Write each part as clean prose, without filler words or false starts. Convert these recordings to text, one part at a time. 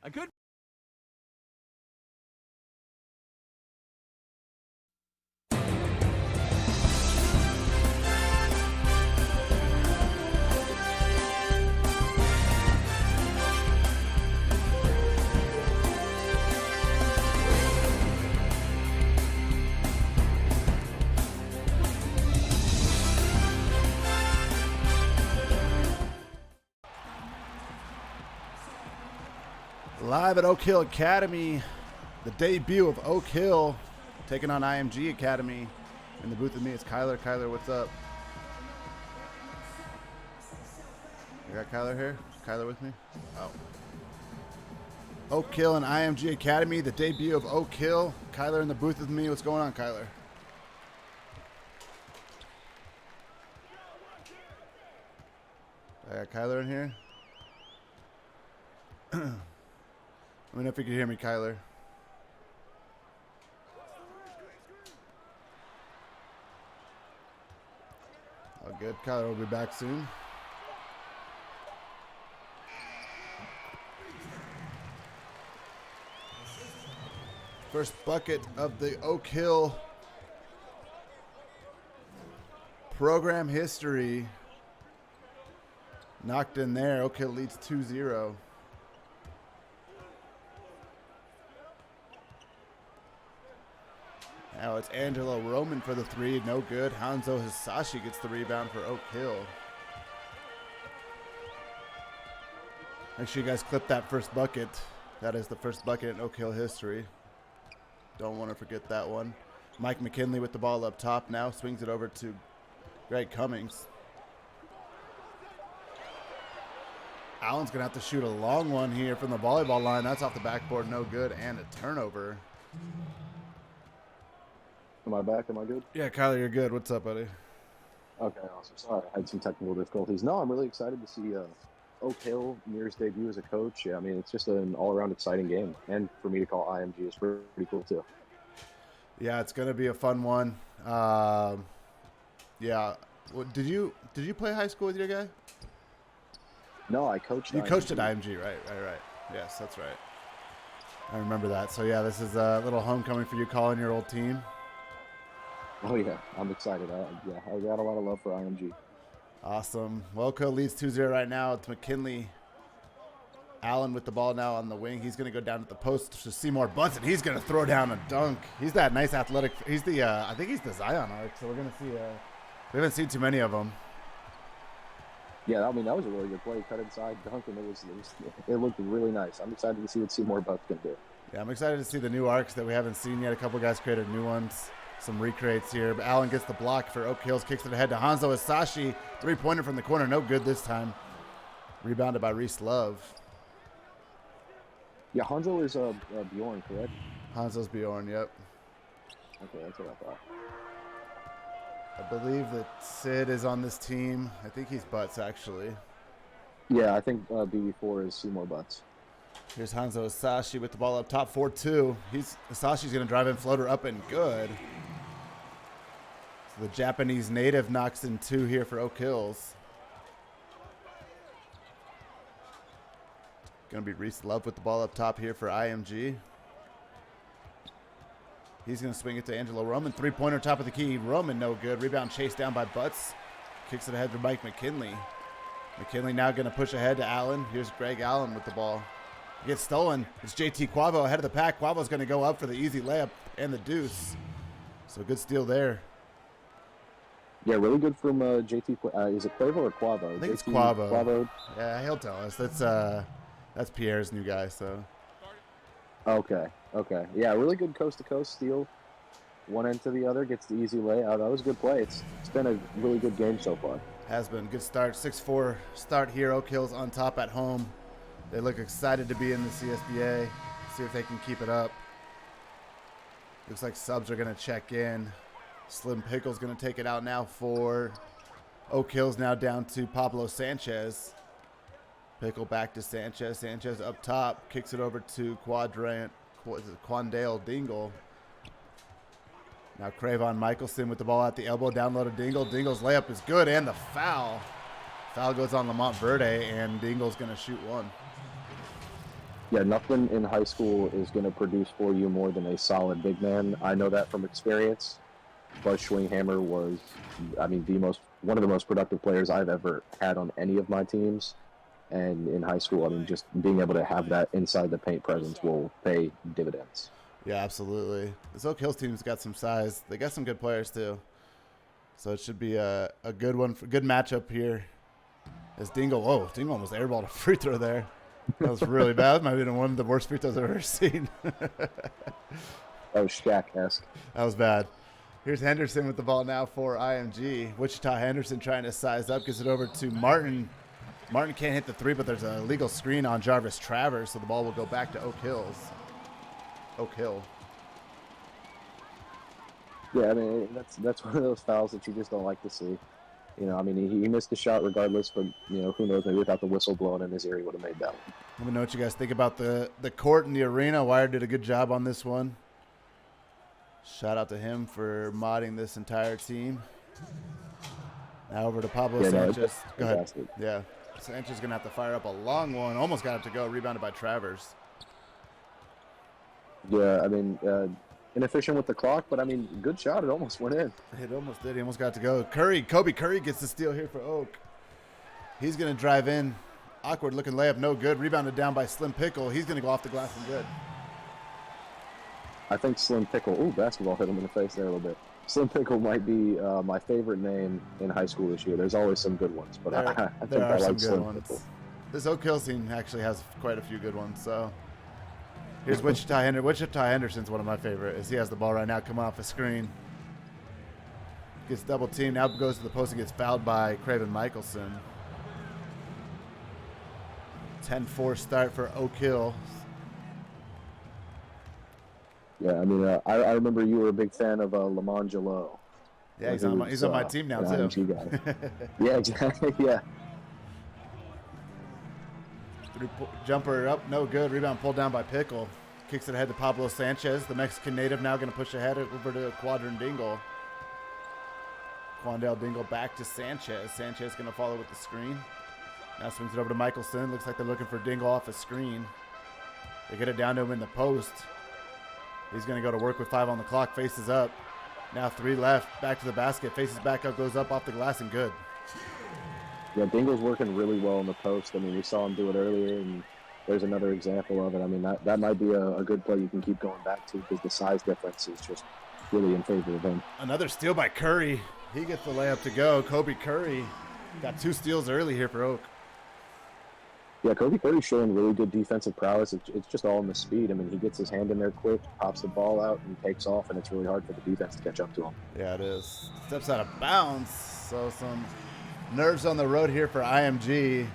A good Live at Oak Hill Academy, the debut of Oak Hill taking on IMG Academy. In the booth with me, it's Kyler. Kyler, what's up? You got Kyler here? Is Kyler with me? Oh. Oak Hill and IMG Academy, the debut of Oak Hill. Kyler in the booth with me. What's going on, Kyler? I got Kyler in here. Let me know if you can hear me, Kyler. Oh, good. Kyler will be back soon. First bucket of the Oak Hill program history. Knocked in there. Oak Hill leads 2-0. Now it's Angelo Roman for the three. No good. Hanzo Hisashi gets the rebound for Oak Hill. Make sure you guys clip that first bucket. That is the first bucket in Oak Hill history. Don't want to forget that one. Mike McKinley with the ball up top now. Swings it over to Greg Cummings. Allen's going to have to shoot a long one here from the volleyball line. That's off the backboard. No good. And a turnover. Am I back? Am I good? Yeah, Kyler, you're good. What's up, buddy? Okay, awesome. Sorry, I had some technical difficulties. No, I'm really excited to see Oak Hill, Mir's debut as a coach. Yeah, I mean, it's just an all-around exciting game. And for me to call IMG is pretty cool, too. Yeah, it's going to be a fun one. Yeah. Well, did you play high school with your guy? No, I coached You IMG. coached at IMG, right. Yes, that's right. I remember that. So, yeah, this is a little homecoming for you calling your old team. Oh, yeah, I'm excited. I got a lot of love for IMG. Awesome. Welco leads 2-0 right now. It's McKinley. Allen with the ball now on the wing. He's going to go down to the post to Seymour Bunsen. He's going to throw down a dunk. He's that nice athletic. He's the, I think he's the Zion arc. So we're going to see, we haven't seen too many of them. Yeah, I mean, that was a really good play. Cut inside, dunk, and it looked really nice. I'm excited to see what Seymour Bucks can do. Yeah, I'm excited to see the new arcs that we haven't seen yet. A couple guys created new ones. Some recreates here. But Allen gets the block for Oak Hills. Kicks it ahead to Hanzo Hisashi. Three-pointer from the corner. No good this time. Rebounded by Reese Love. Yeah, Hanzo is Bjorn, correct? Hanzo's Bjorn, yep. Okay, that's what I thought. I believe that Sid is on this team. I think he's Butts, actually. Yeah, I think BB4 is Seymour Butts. Here's Hanzo Hisashi with the ball up top, 4-2. Hisashi's going to drive in, floater up and good. So the Japanese native knocks in two here for Oak Hills. Going to be Reese Love with the ball up top here for IMG. He's going to swing it to Angelo Roman. Three-pointer top of the key. Roman no good. Rebound chased down by Butts. Kicks it ahead to Mike McKinley. McKinley now going to push ahead to Allen. Here's Greg Allen with the ball. It gets stolen. It's JT Quavo ahead of the pack. Quavo's going to go up for the easy layup and the deuce. So good steal there. Yeah, really good from JT. Is it Quavo or Quavo? I think JT it's Quavo. Quavo. Yeah, he'll tell us. That's Pierre's new guy. So. Okay. Yeah, really good coast-to-coast steal. One end to the other, gets the easy lay. That was a good play. It's been a really good game so far. Has been. Good start. 6-4 start here. Oak Hill's on top at home. They look excited to be in the CSBA. See if they can keep it up. Looks like subs are going to check in. Slim Pickle's going to take it out now for Oak Hill's now down to Pablo Sanchez. Pickle back to Sanchez. Sanchez up top. Kicks it over to Quandale Dingle. Now Cravon Michelson with the ball at the elbow. Down low to Dingle. Dingle's layup is good. And the foul. Foul goes on Lamont Verde. And Dingle's going to shoot one. Yeah, nothing in high school is going to produce for you more than a solid big man. I know that from experience. Buzz Schwinghammer was, one of the most productive players I've ever had on any of my teams. And in high school, just being able to have that inside the paint presence will pay dividends. Yeah, absolutely. This Oak Hills team's got some size. They got some good players, too. So it should be a good one, good matchup here. As Dingle almost airballed a free throw there. That was really bad. That might have been one of the worst free throws I've ever seen. That was Shaq-esque. That was bad. Here's Henderson with the ball now for IMG. Wichita Henderson trying to size up. Gets it over to Martin. Martin can't hit the three, but there's a legal screen on Jarvis Travers, so the ball will go back to Oak Hill. Yeah, that's one of those fouls that you just don't like to see. You know, I mean, he missed the shot regardless, but, you know, who knows? Maybe without the whistle blowing in his ear, he would have made that one. Let me know what you guys think about the court and the arena. Wire did a good job on this one. Shout out to him for modding this entire team. Now over to Pablo Sanchez. Go ahead. Yeah. Sanchez is going to have to fire up a long one. Almost got it to go. Rebounded by Travers. Yeah, I mean, inefficient with the clock, but, I mean, good shot. It almost went in. It almost did. He almost got it to go. Kobe Curry gets the steal here for Oak. He's going to drive in. Awkward looking layup. No good. Rebounded down by Slim Pickle. He's going to go off the glass and good. I think Slim Pickle, ooh, basketball hit him in the face there a little bit. Slim Pickle might be my favorite name in high school this year. There's always some good ones, but I think I like Slim Pickle. This Oak Hill team actually has quite a few good ones. So here's Wichita Henderson. Wichita Henderson's one of my favorites. He has the ball right now coming off a screen. Gets double teamed. Now goes to the post and gets fouled by Craven Michelson. 10-4 start for Oak Hill. Yeah, I mean, I remember you were a big fan of Lamont Jalot. Yeah, he's on my team now, too. IMG guy. Yeah, exactly, yeah. Jumper up, no good. Rebound pulled down by Pickle. Kicks it ahead to Pablo Sanchez. The Mexican native now going to push ahead over to Quandale Dingle. Quandale Dingle back to Sanchez. Sanchez going to follow with the screen. Now swings it over to Michelson. Looks like they're looking for Dingle off a screen. They get it down to him in the post. He's going to go to work with 5 on the clock. Faces up. Now 3 left. Back to the basket. Faces back up. Goes up off the glass and good. Yeah, Dingle's working really well in the post. I mean, we saw him do it earlier, and there's another example of it. I mean, that might be a good play you can keep going back to because the size difference is just really in favor of him. Another steal by Curry. He gets the layup to go. Kobe Curry got 2 steals early here for Oak. Yeah, Kobe Curry's showing really good defensive prowess. It's just all in the speed. I mean, he gets his hand in there quick, pops the ball out, and takes off, and it's really hard for the defense to catch up to him. Yeah, it is. Steps out of bounds. So some nerves on the road here for IMG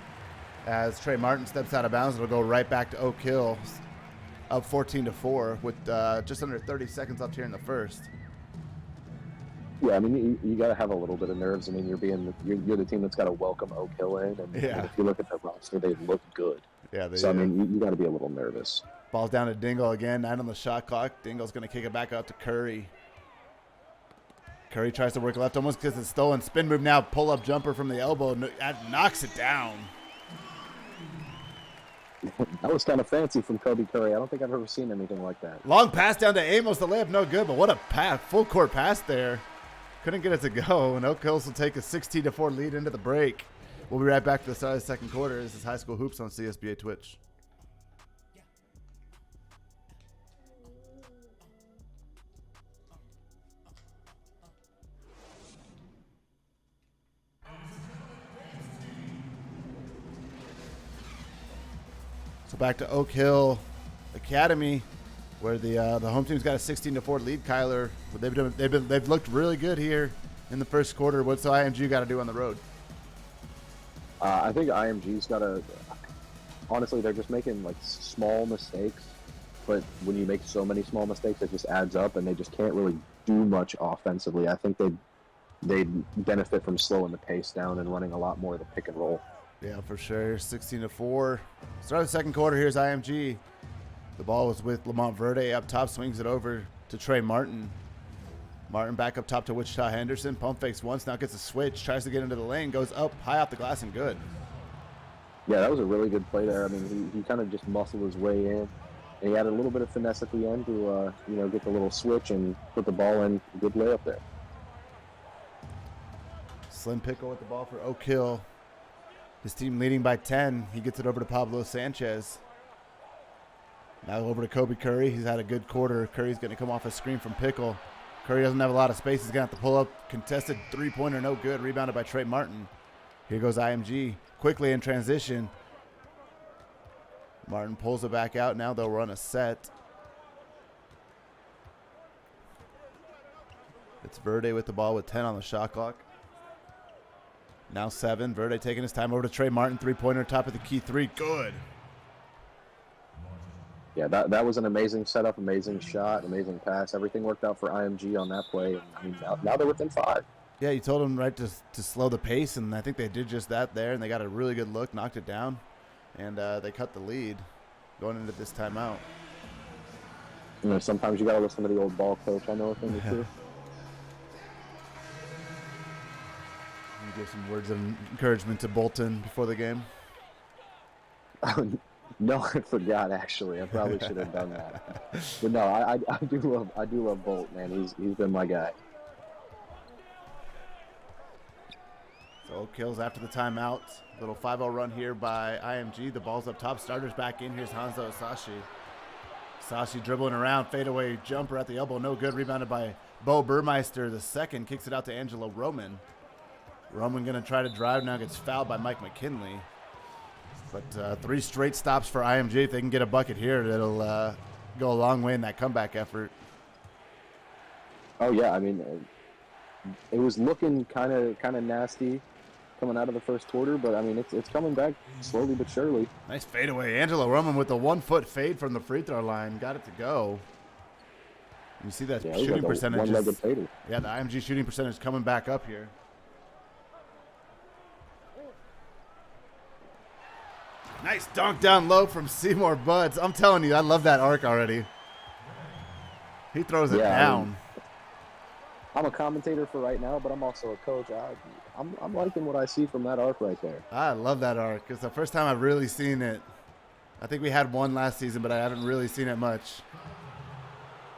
as Trey Martin steps out of bounds. It'll go right back to Oak Hill, up 14-4 with just under 30 seconds left here in the first. Yeah, I mean, you got to have a little bit of nerves. I mean, you're the team that's got to welcome Oak Hill in, and if you look at the roster, they look good. Yeah, they so, I mean, you got to be a little nervous. Ball's down to Dingle again, 9 on the shot clock. Dingle's going to kick it back out to Curry. Curry tries to work left, almost gets it stolen. Spin move now, pull-up jumper from the elbow, knocks it down. That was kind of fancy from Kobe Curry. I don't think I've ever seen anything like that. Long pass down to Amos, the layup no good, but what a pass, full court pass there. Couldn't get it to go, and Oak Hills will take a 16-4 lead into the break. We'll be right back to the start of the second quarter. This is High School Hoops on CSBA Twitch. So back to Oak Hill Academy, where the home team's got a 16-4 lead. Kyler, they've looked really good here in the first quarter. What's IMG got to do on the road? I think IMG's got to. Honestly, they're just making like small mistakes, but when you make so many small mistakes, it just adds up, and they just can't really do much offensively. I think they benefit from slowing the pace down and running a lot more of the pick and roll. Yeah, for sure. 16-4. Start of the second quarter. Here's IMG. The ball was with Lamont Verde up top, swings it over to Trey Martin. Martin back up top to Wichita Henderson. Pump fakes once, now gets a switch, tries to get into the lane, goes up high off the glass and good. Yeah, that was a really good play there. I mean, he kind of just muscled his way in. And he had a little bit of finesse at the end to, get the little switch and put the ball in. Good layup there. Slim Pickle with the ball for Oak Hill. His team leading by 10. He gets it over to Pablo Sanchez. Now over to Kobe Curry. He's had a good quarter. Curry's going to come off a screen from Pickle. Curry doesn't have a lot of space. He's going to have to pull up. Contested three-pointer, no good. Rebounded by Trey Martin. Here goes IMG. Quickly in transition. Martin pulls it back out. Now they'll run a set. It's Verde with the ball with 10 on the shot clock. Now 7. Verde taking his time over to Trey Martin. Three-pointer, top of the key three. Good. Yeah, that was an amazing setup, amazing shot, amazing pass. Everything worked out for IMG on that play. And, I mean, now they're within 5. Yeah, you told them right to slow the pace, and I think they did just that there, and they got a really good look, knocked it down, and they cut the lead going into this timeout. You know, sometimes you got to listen to the old ball coach. I know a thing or two. You give some words of encouragement to Bolton before the game. No, I forgot. Actually, I probably should have done that. But no, I do love Bolt, man. He's been my guy. So Oak Hills after the timeout. Little 5-0 run here by IMG. The ball's up top. Starters back in. Here's Hanzo Asashi. Asashi dribbling around. Fadeaway jumper at the elbow. No good. Rebounded by Bo Burmeister. The second kicks it out to Angelo Roman. Roman going to try to drive now. Gets fouled by Mike McKinley. But 3 straight stops for IMG. If they can get a bucket here, that'll go a long way in that comeback effort. Oh, yeah. I mean, it was looking kind of nasty coming out of the first quarter, but I mean, it's coming back slowly but surely. Nice fadeaway. Angelo Roman with the 1-foot fade from the free throw line. Got it to go. You see that shooting percentage. One-legged fader. Yeah, the IMG shooting percentage coming back up here. Nice dunk down low from Seymour Buds. I'm telling you, I love that arc already. He throws it down. I mean, I'm a commentator for right now, but I'm also a coach. I'm liking what I see from that arc right there. I love that arc. It's the first time I've really seen it. I think we had one last season, but I haven't really seen it much.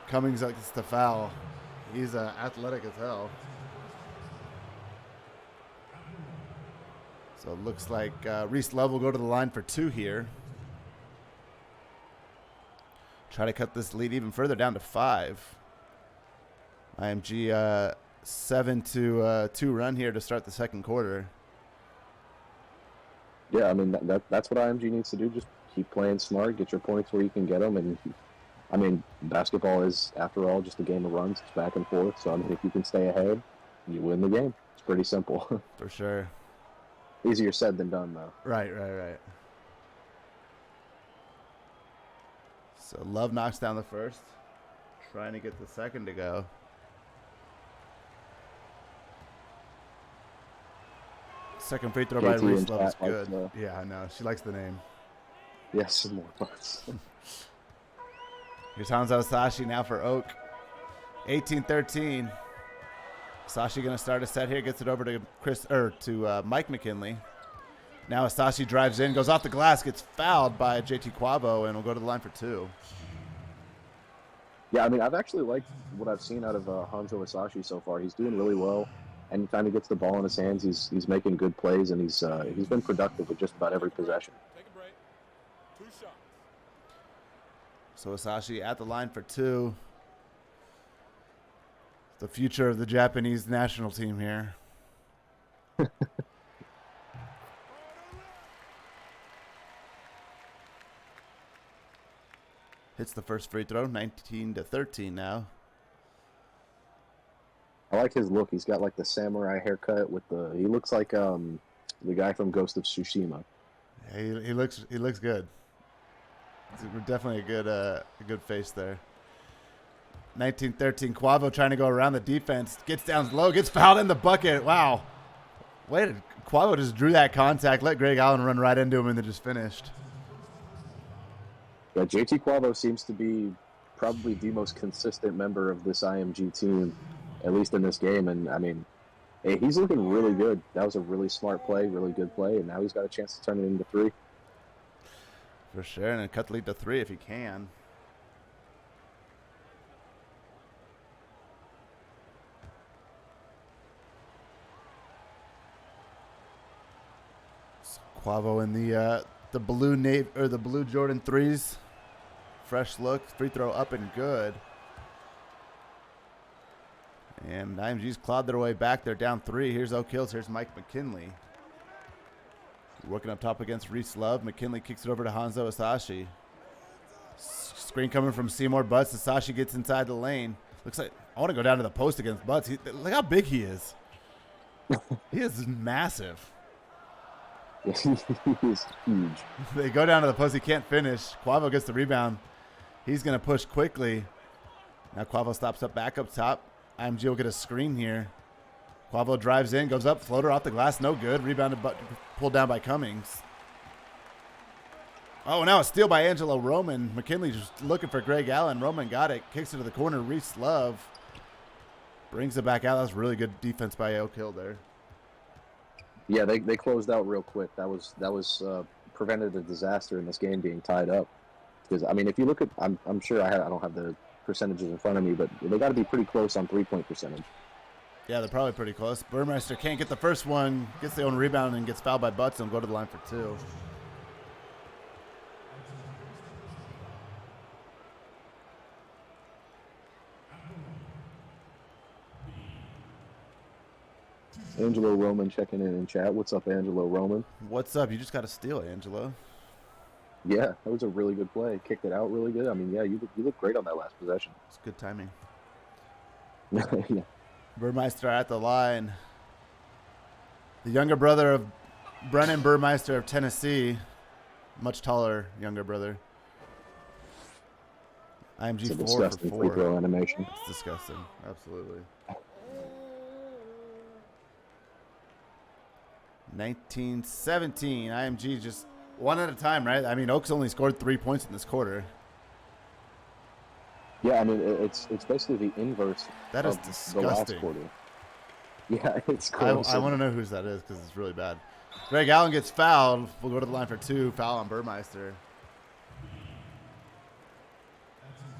Cummings gets the foul. He's athletic as hell. So it looks like Reese Love will go to the line for 2 here. Try to cut this lead even further down to 5. IMG 7-2 run here to start the second quarter. Yeah, I mean, that's what IMG needs to do. Just keep playing smart, get your points where you can get them. And, I mean, basketball is, after all, just a game of runs. It's back and forth. So, I mean, if you can stay ahead, you win the game. It's pretty simple. For sure. Easier said than done, though. Right. So Love knocks down the first. Trying to get the second to go. Second free throw by Reese Love is good. Yeah, I know. She likes the name. Yes, some more butts. Here's Hanzo Asashi now for Oak. 18-13. Asashi going to start a set here. Gets it over to Mike McKinley. Now Asashi drives in, goes off the glass, gets fouled by JT Quavo, and will go to the line for 2. Yeah, I mean, I've actually liked what I've seen out of Hanzo Asashi so far. He's doing really well. Anytime he gets the ball in his hands, he's making good plays, and he's been productive with just about every possession. Take a break. 2 shots. So Asashi at the line for 2. The future of the Japanese national team here. Hits the first free throw, 19-13 now. I like his look. He's got like the samurai haircut with he looks like the guy from Ghost of Tsushima. Yeah, he looks good. It's definitely a good face there. 19-13. Quavo trying to go around the defense. Gets down low. Gets fouled in the bucket. Wow. Quavo just drew that contact. Let Greg Allen run right into him and then just finished. Yeah, JT Quavo seems to be probably the most consistent member of this IMG team, at least in this game. And, I mean, hey, he's looking really good. That was a really smart play, really good play, and now he's got a chance to turn it into 3. For sure, and cut the lead to 3 if he can. Quavo in the blue Jordan 3s. Fresh look, free throw up and good. And IMG's clawed their way back. They're down 3. Here's Oak Hills. Here's Mike McKinley. Working up top against Reese Love. McKinley kicks it over to Hanzo Asashi. Screen coming from Seymour Butts. Asashi gets inside the lane. Looks like I want to go down to the post against Butts. Look how big he is. He is massive. He is huge. They go down to the post. He can't finish. Quavo gets the rebound. He's going to push quickly. Now Quavo stops up back up top. IMG will get a screen here. Quavo drives in, goes up, floater off the glass, no good. Rebounded, but pulled down by Cummings. Oh, now a steal by Angelo Roman. McKinley just looking for Greg Allen. Roman got it, kicks it to the corner. Reese Love brings it back out. That was really good defense by Oak Hill there. Yeah, they closed out real quick. That was prevented a disaster in this game being tied up. Because I mean, if you look at, I'm sure I don't have the percentages in front of me, but they got to be pretty close on 3-point percentage. Yeah, they're probably pretty close. Burmeister can't get the first one, gets the own rebound and gets fouled by Butts and go to the line for 2. Angelo Roman checking in chat. What's up, Angelo Roman? What's up? You just got a steal, Angelo. Yeah, that was a really good play. Kicked it out really good. I mean, yeah, you look great on that last possession. It's good timing. Yeah. Burmeister at the line. The younger brother of Brennan Burmeister of Tennessee. Much taller younger brother. IMG It's a 4 disgusting for free 4. throw animation. It's disgusting. Absolutely. 19-17. IMG just one at a time, right? I mean, Oaks only scored 3 points in this quarter. Yeah, I mean, it's basically the inverse That is of the disgusting. last quarter. Yeah, it's gross. I want to know whose that is because it's really bad. Greg Allen gets fouled. We'll go to the line for 2. Foul on Burmeister.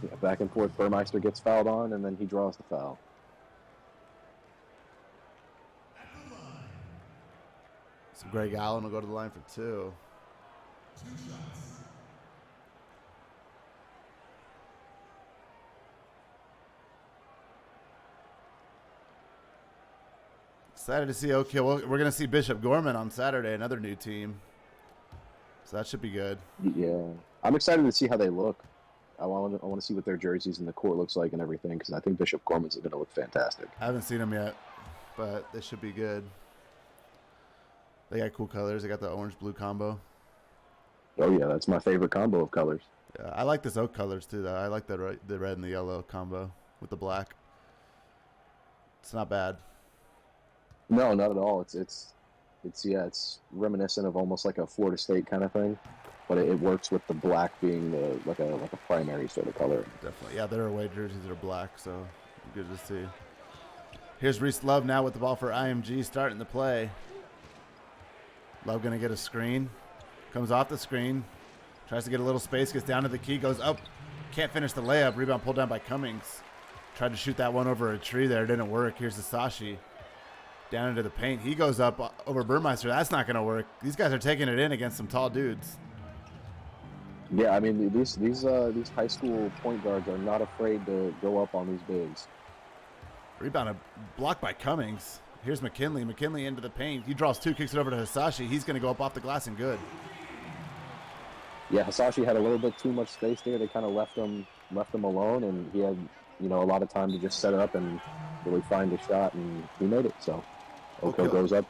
Yeah, back and forth. Burmeister gets fouled on, and then he draws the foul. So Greg Allen will go to the line for 2. Excited to see Oak Hill. We're going to see Bishop Gorman on Saturday, another new team. So that should be good. Yeah, I'm excited to see how they look. I want to see what their jerseys and the court looks like and everything because I think Bishop Gorman's going to look fantastic. I haven't seen them yet, but they should be good. They got cool colors. They got the orange-blue combo. Oh, yeah, that's my favorite combo of colors. Yeah, I like this Oak colors, too, though. I like the red and the yellow combo with the black. It's not bad. No, not at all. It's reminiscent of almost like a Florida State kind of thing, but it works with the black being like a primary sort of color. Definitely. Yeah, their away jerseys are black, so good to see. Here's Reese Love now with the ball for IMG starting the play. Love going to get a screen. Comes off the screen. Tries to get a little space. Gets down to the key. Goes up. Can't finish the layup. Rebound pulled down by Cummings. Tried to shoot that one over a tree there. Didn't work. Here's Sasashi. Down into the paint. He goes up over Burmeister. That's not going to work. These guys are taking it in against some tall dudes. Yeah, I mean, these high school point guards are not afraid to go up on these bigs. Rebound blocked by Cummings. Here's McKinley. McKinley into the paint. He draws 2, kicks it over to Hisashi. He's going to go up off the glass and good. Yeah, Hisashi had a little bit too much space there. They kind of left him alone, and he had a lot of time to just set up and really find a shot, and he made it. So Oak Hill goes up.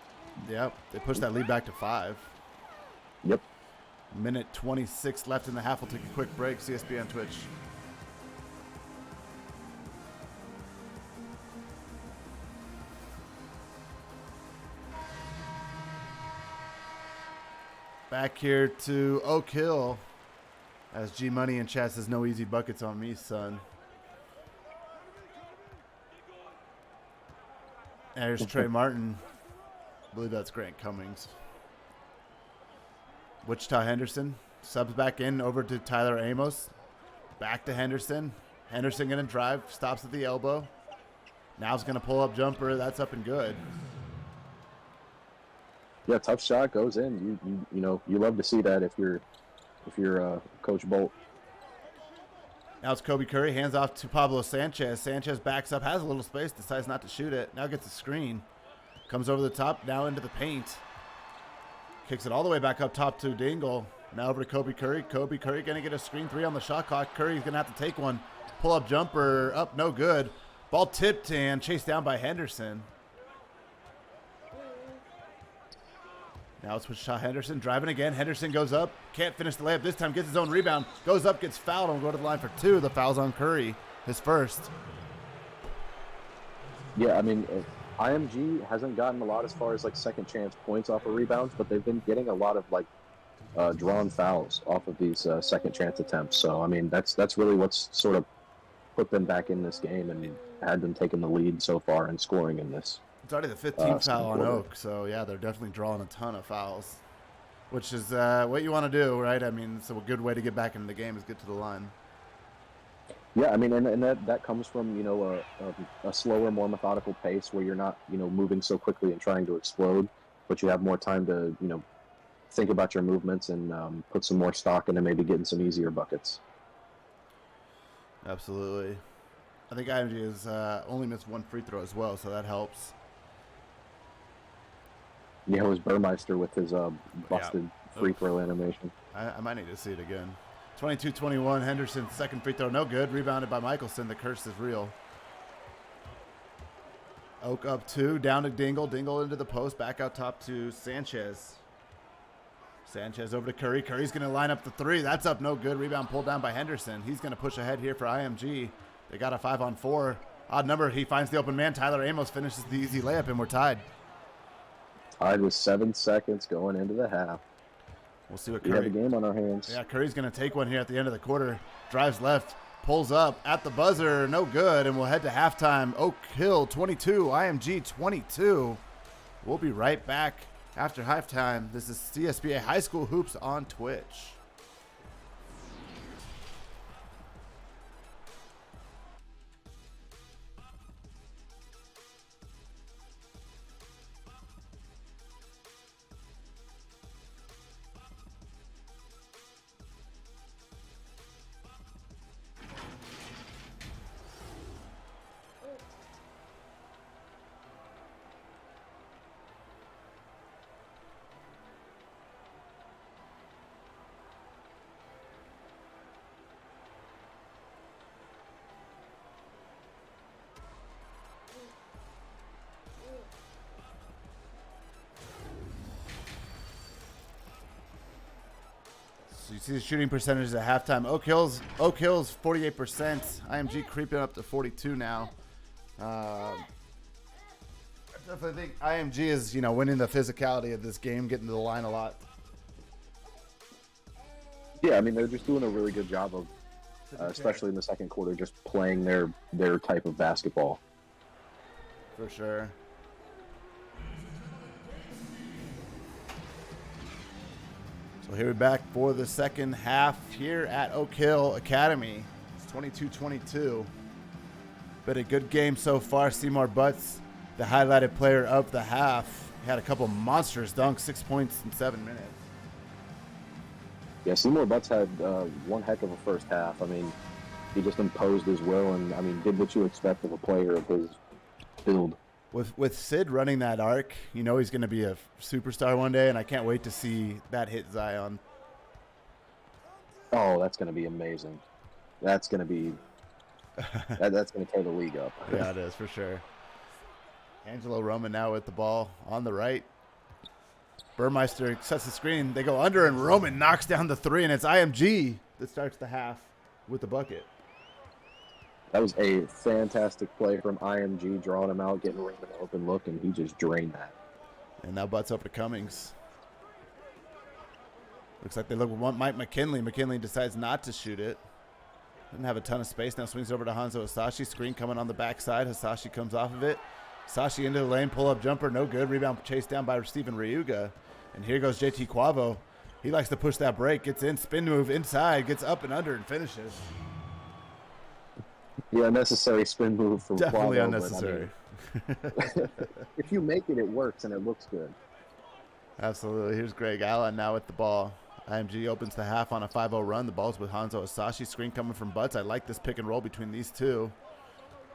Yep, they pushed that lead back to 5. Yep. Minute 26 left in the half. We'll take a quick break. CSBA on Twitch. Back here to Oak Hill. As G Money in chat says, no easy buckets on me, son. There's Trey Martin. I believe that's Grant Cummings. Wichita Henderson subs back in over to Tyler Amos. Back to Henderson. Henderson going to drive. Stops at the elbow. Now's going to pull up jumper. That's up and good. Yeah, tough shot goes in. You love to see that if you're Coach Bolt. Now it's Kobe Curry. Hands off to Pablo Sanchez. Sanchez backs up, has a little space, decides not to shoot it. Now gets a screen. Comes over the top, now into the paint. Kicks it all the way back up top to Dingle. Now over to Kobe Curry. Kobe Curry going to get a screen 3 on the shot clock. Curry's going to have to take one. Pull-up jumper up, no good. Ball tipped and chased down by Henderson. Now it's Wichita Henderson driving again. Henderson goes up. Can't finish the layup. This time gets his own rebound. Goes up, gets fouled, and will go to the line for 2. The foul's on Curry. His first. Yeah, I mean, IMG hasn't gotten a lot as far as like second chance points off of rebounds, but they've been getting a lot of like drawn fouls off of these second chance attempts. So I mean, that's really what's sort of put them back in this game and had them taking the lead so far and scoring in this. It's already the 15th foul on quarter. Oak, so yeah, they're definitely drawing a ton of fouls, which is what you want to do, right? I mean, so a good way to get back into the game is get to the line. Yeah, I mean, and that comes from, you know, a slower, more methodical pace where you're not, you know, moving so quickly and trying to explode, but you have more time to, you know, think about your movements and put some more stock into maybe getting some easier buckets. Absolutely. I think IMG has only missed one free throw as well, so that helps. Yeah, it was Burmeister with his busted free throw animation. I might need to see it again. 22-21, Henderson's second free throw, no good. Rebounded by Michelson. The curse is real. Oak up 2, down to Dingle. Dingle into the post, back out top to Sanchez. Sanchez over to Curry. Curry's going to line up the 3. That's up, no good. Rebound pulled down by Henderson. He's going to push ahead here for IMG. They got a 5-on-4. Odd number. He finds the open man. Tyler Amos finishes the easy layup, and we're tied. Tied with 7 seconds going into the half. We'll see what We Curry. have a game on our hands. Yeah, Curry's going to take one here at the end of the quarter. Drives left, pulls up at the buzzer, no good, and we'll head to halftime. Oak Hill 22, IMG 22. We'll be right back after halftime. This is CSBA High School Hoops on Twitch. So you see the shooting percentages at halftime. Oak Hill's 48%. IMG creeping up to 42 now. I definitely think IMG is, winning the physicality of this game, getting to the line a lot. Yeah, I mean, they're just doing a really good job of, especially in the second quarter, just playing their type of basketball. For sure. So here we're back for the second half here at Oak Hill Academy. It's 22-22. But a good game so far. Seymour Butts, the highlighted player of the half. He had a couple monstrous dunks, 6 points in 7 minutes. Yeah, Seymour Butts had one heck of a first half. I mean, he just imposed his will and, I mean, did what you expect of a player of his build. With Sid running that arc, he's going to be a superstar one day, and I can't wait to see that hit Zion. Oh, that's going to be amazing. That's going to be that's going to tear the league up. Yeah, it is for sure. Angelo Roman now with the ball on the right. Burmeister sets the screen. They go under, and Roman knocks down the 3, and it's IMG that starts the half with the bucket. That was a fantastic play from IMG, drawing him out, getting Roman an open look, and he just drained that. And now butts up to Cummings. Looks like they look at Mike McKinley. McKinley decides not to shoot it. Doesn't have a ton of space. Now swings over to Hanzo Hasashi. Screen coming on the backside. Hasashi comes off of it. Hasashi into the lane. Pull-up jumper. No good. Rebound chased down by Steven Ryuga. And here goes JT Quavo. He likes to push that break. Gets in. Spin move inside. Gets up and under and finishes. Yeah, unnecessary spin move from Definitely Quavo, unnecessary. But, I mean, if you make it, it works, and it looks good. Absolutely. Here's Greg Allen now with the ball. IMG opens the half on a 5-0 run. The ball's with Hanzo Hasashi. Screen coming from Butts. I like this pick and roll between these two.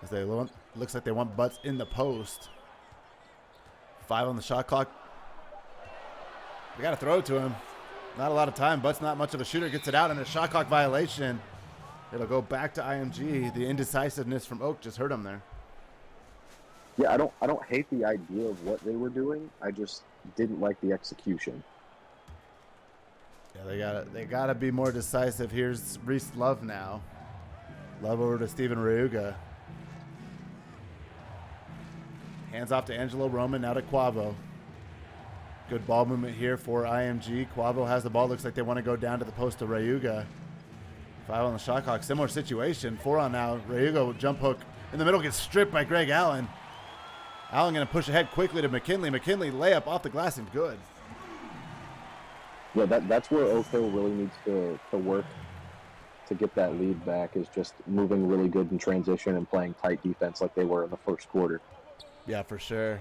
As they looks like they want Butts in the post. 5 on the shot clock. They got to throw it to him. Not a lot of time. Butts not much of a shooter. Gets it out in a shot clock violation. It'll go back to IMG. The indecisiveness from Oak just hurt him there. Yeah, I don't hate the idea of what they were doing. I just didn't like the execution. Yeah, they gotta be more decisive. Here's Reese Love now. Love over to Steven Ryuga. Hands off to Angelo Roman, now to Quavo. Good ball movement here for IMG. Quavo has the ball. Looks like they want to go down to the post to Rayuga. 5 on the shot clock. Similar situation. 4 on now. Rayuga jump hook in the middle, gets stripped by Greg Allen. Allen going to push ahead quickly to McKinley. McKinley layup off the glass and good. Yeah, that's where Oak Hill really needs to work to get that lead back, is just moving really good in transition and playing tight defense like they were in the first quarter. Yeah, for sure.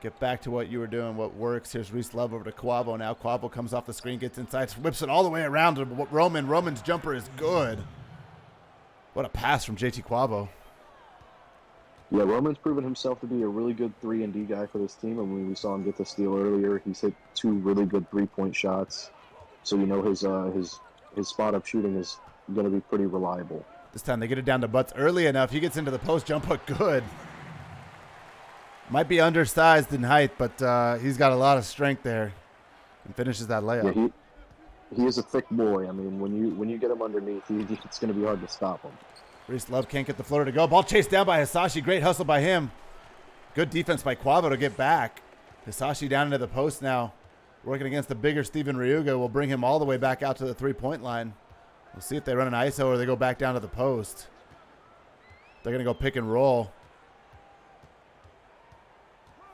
Get back to what you were doing, what works. Here's Reese Love over to Quavo now. Quavo comes off the screen, gets inside, whips it all the way around to Roman. Roman's jumper is good. What a pass from JT Quavo. Yeah, Roman's proven himself to be a really good 3-and-D guy for this team. I mean, we saw him get the steal earlier. He's hit 2 really good 3-point shots. So, you know, his spot-up shooting is going to be pretty reliable. This time they get it down to Butts early enough. He gets into the post, jump hook, good. Might be undersized in height, but he's got a lot of strength there and finishes that layup. Yeah, he is a thick boy. I mean, when you get him underneath, it's going to be hard to stop him. Reese Love can't get the floater to go. Ball chased down by Hisashi. Great hustle by him. Good defense by Quavo to get back. Hisashi down into the post now. Working against the bigger Steven Ryuga will bring him all the way back out to the three-point line. We'll see if they run an ISO or they go back down to the post. They're going to go pick and roll.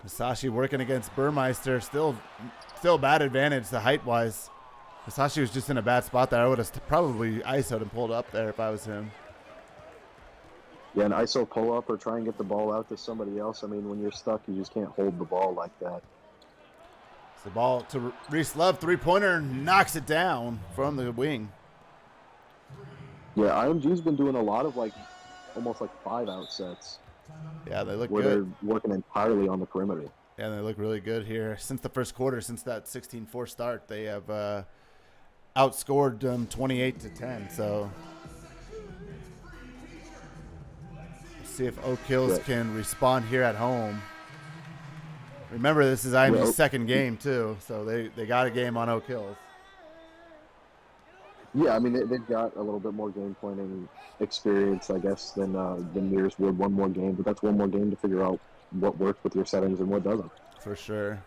Hisashi working against Burmeister. Still bad advantage the height-wise. Hisashi was just in a bad spot there. I would have probably ISO'd and pulled up there if I was him. Yeah, an ISO pull-up or try and get the ball out to somebody else. I mean, when you're stuck, you just can't hold the ball like that. It's the ball to Reese Love. Three-pointer, knocks it down from the wing. Yeah, IMG's been doing a lot of, almost 5-out sets. Yeah, they look where good. They're working entirely on the perimeter. Yeah, they look really good here. Since the first quarter, since that 16-4 start, they have outscored them 28-10. So let's see if Oak Hills can respond here at home. Remember, this is IMG's second game, too, so they got a game on Oak Hills. Yeah, I mean, they've got a little bit more game planning experience, I guess, than Mears would. One more game, but that's one more game to figure out what works with your settings and what doesn't. For sure.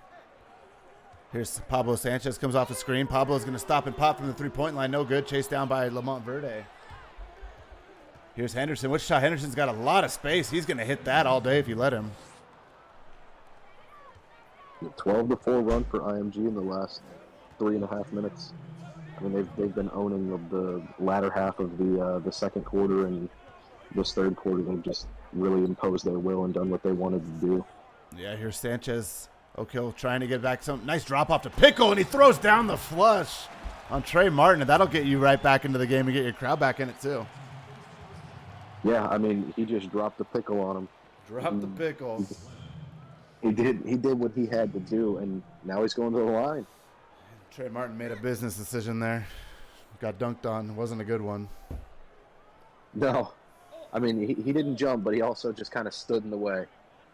Here's Pablo Sanchez, comes off the screen. Pablo's going to stop and pop from the three-point line. No good. Chased down by Lamont Verde. Here's Henderson. Wichita Henderson's got a lot of space. He's going to hit that all day if you let him. 12-4 run for IMG in the last 3.5 minutes. I mean, they've been owning the latter half of the second quarter, and this third quarter they've just really imposed their will and done what they wanted to do. Yeah, here's Sanchez. Oak Hill trying to get back some nice drop off to Pickle, and he throws down the flush on Trey Martin, and that'll get you right back into the game and get your crowd back in it too. Yeah, I mean, he just dropped the pickle on him. Dropped the pickle. He did what he had to do, and now he's going to the line. Trey Martin made a business decision there. Got dunked on. It wasn't a good one. No. I mean, he didn't jump, but he also just kind of stood in the way,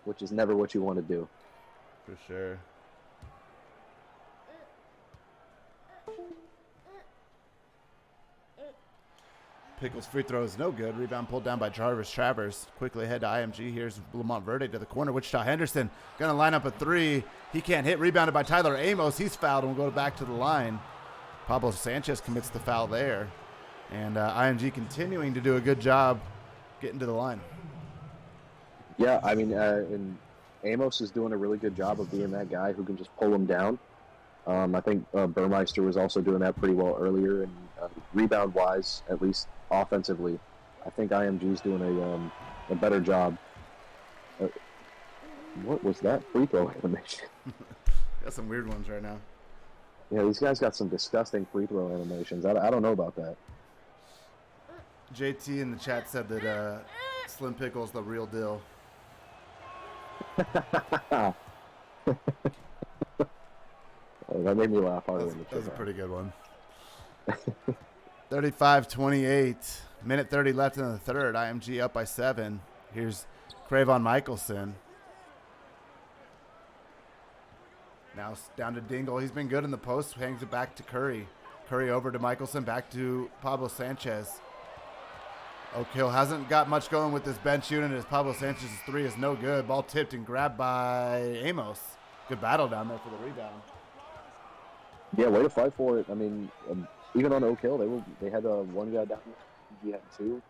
which is never what you want to do. For sure. Pickles' free throw is no good. Rebound pulled down by Jarvis Travers. Quickly ahead to IMG. Here's Lamont Verde to the corner. Wichita Henderson going to line up a three. He can't hit. Rebounded by Tyler Amos. He's fouled and will go back to the line. Pablo Sanchez commits the foul there. And IMG continuing to do a good job getting to the line. Yeah, I mean, and Amos is doing a really good job of being that guy who can just pull him down. I think Burmeister was also doing that pretty well earlier. And rebound-wise, at least offensively, I think IMG's doing a better job. What was that free throw animation? Got some weird ones right now. Yeah, these guys got some disgusting free throw animations. I don't know about that. JT in the chat said that Slim Pickle's the real deal. That made me laugh harder than the That was a pretty good one. 35-28. Minute 30 left in the third. IMG up by 7. Here's Cravon Michelson. Now down to Dingle. He's been good in the post. Hangs it back to Curry. Curry over to Michelson. Back to Pablo Sanchez. Oak Hill hasn't got much going with this bench unit as Pablo Sanchez's three is no good. Ball tipped and grabbed by Amos. Good battle down there for the rebound. Yeah, way to fight for it. I mean, even on Oak Hill, they had one guy down. IMG had two.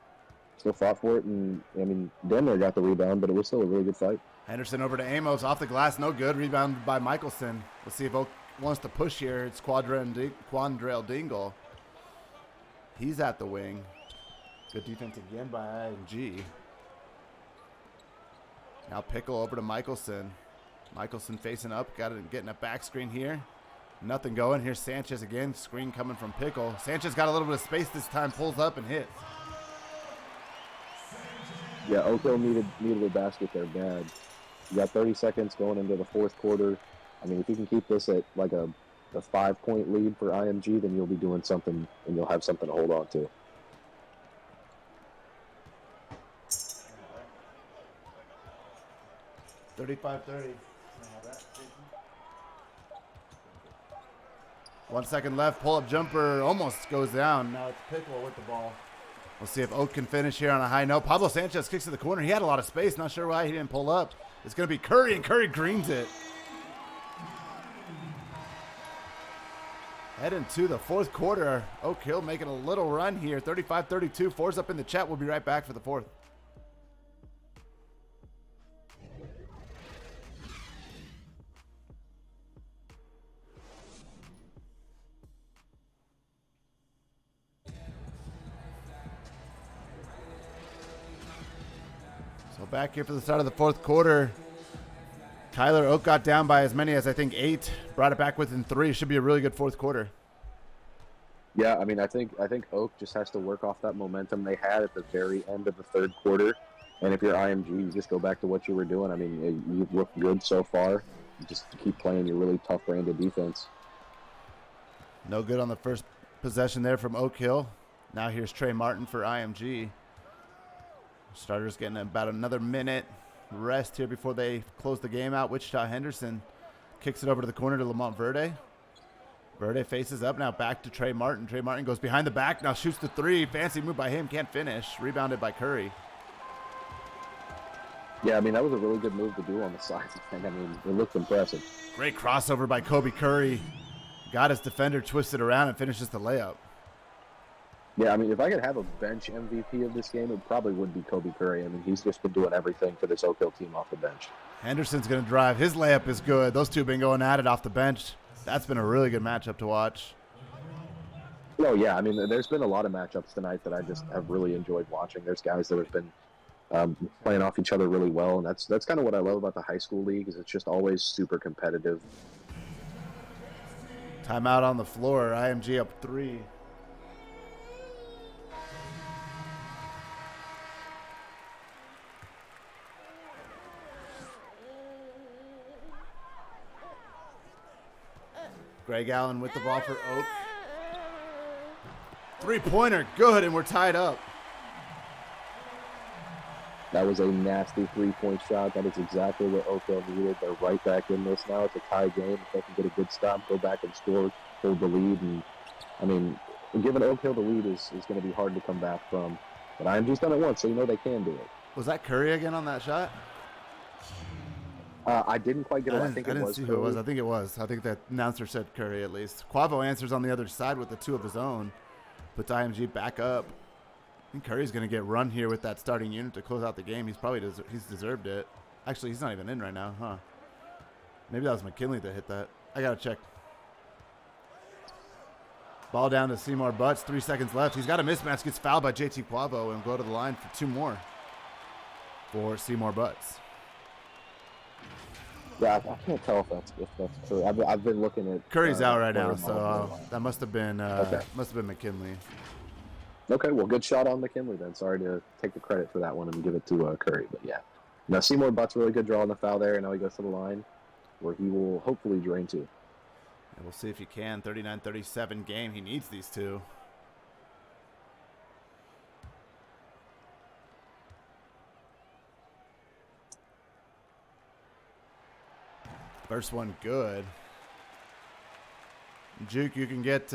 Still fought for it, and I mean, Denver got the rebound, but it was still a really good fight. Henderson over to Amos, off the glass, no good. Rebounded by Michelson. Let's see if Oak wants to push here. It's Quandrell Dingle. He's at the wing. Good defense again by IMG. Now Pickle over to Michelson. Michelson facing up, getting a back screen here. Nothing going. Here's Sanchez again. Screen coming from Pickle. Sanchez got a little bit of space this time, pulls up and hits. Yeah, Oak Hill needed a basket there bad. You got 30 seconds going into the fourth quarter. I mean, if you can keep this at like a 5-point lead for IMG, then you'll be doing something and you'll have something to hold on to. $35-30. 1 second left. Pull-up jumper almost goes down. Now it's Pickle with the ball. We'll see if Oak can finish here on a high note. Pablo Sanchez kicks to the corner. He had a lot of space. Not sure why he didn't pull up. It's going to be Curry, and Curry greens it. Head into the fourth quarter. Oak Hill making a little run here. 35-32. Four's up in the chat. We'll be right back for the fourth. So back here for the start of the fourth quarter. Tyler Oak got down by as many as I think 8. Brought it back within 3. Should be a really good fourth quarter. Yeah, I mean, I think Oak just has to work off that momentum they had at the very end of the third quarter. And if you're IMG, you just go back to what you were doing. I mean, you've looked good so far. Just keep playing your really tough branded defense. No good on the first possession there from Oak Hill. Now here's Trey Martin for IMG. Starters getting about another minute rest here before they close the game out. Wichita Henderson kicks it over to the corner to Lamont Verde. Verde faces up now, back to Trey Martin. Trey Martin goes behind the back, now shoots the three. Fancy move by him, can't finish. Rebounded by Curry. Yeah, I mean, that was a really good move to do on the sides. I mean, it looked impressive. Great crossover by Kobe Curry. Got his defender twisted around and finishes the layup. Yeah, I mean, if I could have a bench MVP of this game, it probably would be Kobe Curry. I mean, he's just been doing everything for this Oak Hill team off the bench. Henderson's going to drive. His layup is good. Those two have been going at it off the bench. That's been a really good matchup to watch. Oh, yeah. I mean, there's been a lot of matchups tonight that I just have really enjoyed watching. There's guys that have been playing off each other really well, and that's kind of what I love about the high school league is it's just always super competitive. Timeout on the floor. IMG up 3. Greg Allen with the ball for Oak. Three-pointer, good, and we're tied up. That was a nasty three-point shot. That is exactly what Oak Hill needed. They're right back in this now. It's a tie game. If they can get a good stop, go back and score, hold the lead. And, I mean, giving Oak Hill the lead is going to be hard to come back from. But IMG's done it once, so you know they can do it. Was that Curry again on that shot? I didn't quite get it. I didn't see who it was. I think it was. I think that announcer said Curry at least. Quavo answers on the other side with the 2 of his own. Puts IMG back up. I think Curry's going to get run here with that starting unit to close out the game. He's deserved it. Actually, he's not even in right now, huh? Maybe that was McKinley that hit that. I got to check. Ball down to Seymour Butts. 3 seconds left. He's got a mismatch. Gets fouled by JT Quavo and go to the line for 2 more for Seymour Butts. Yeah, I can't tell if that's true. I've been looking at Curry's out right now, so that must have been McKinley. Okay, well, good shot on McKinley then. Sorry to take the credit for that one and give it to Curry, but yeah. Now Seymour Butts really good draw on the foul there, and now he goes to the line where he will hopefully drain 2. And we'll see if he can. 39-37 game. He needs these 2. First one good. Juke, you can get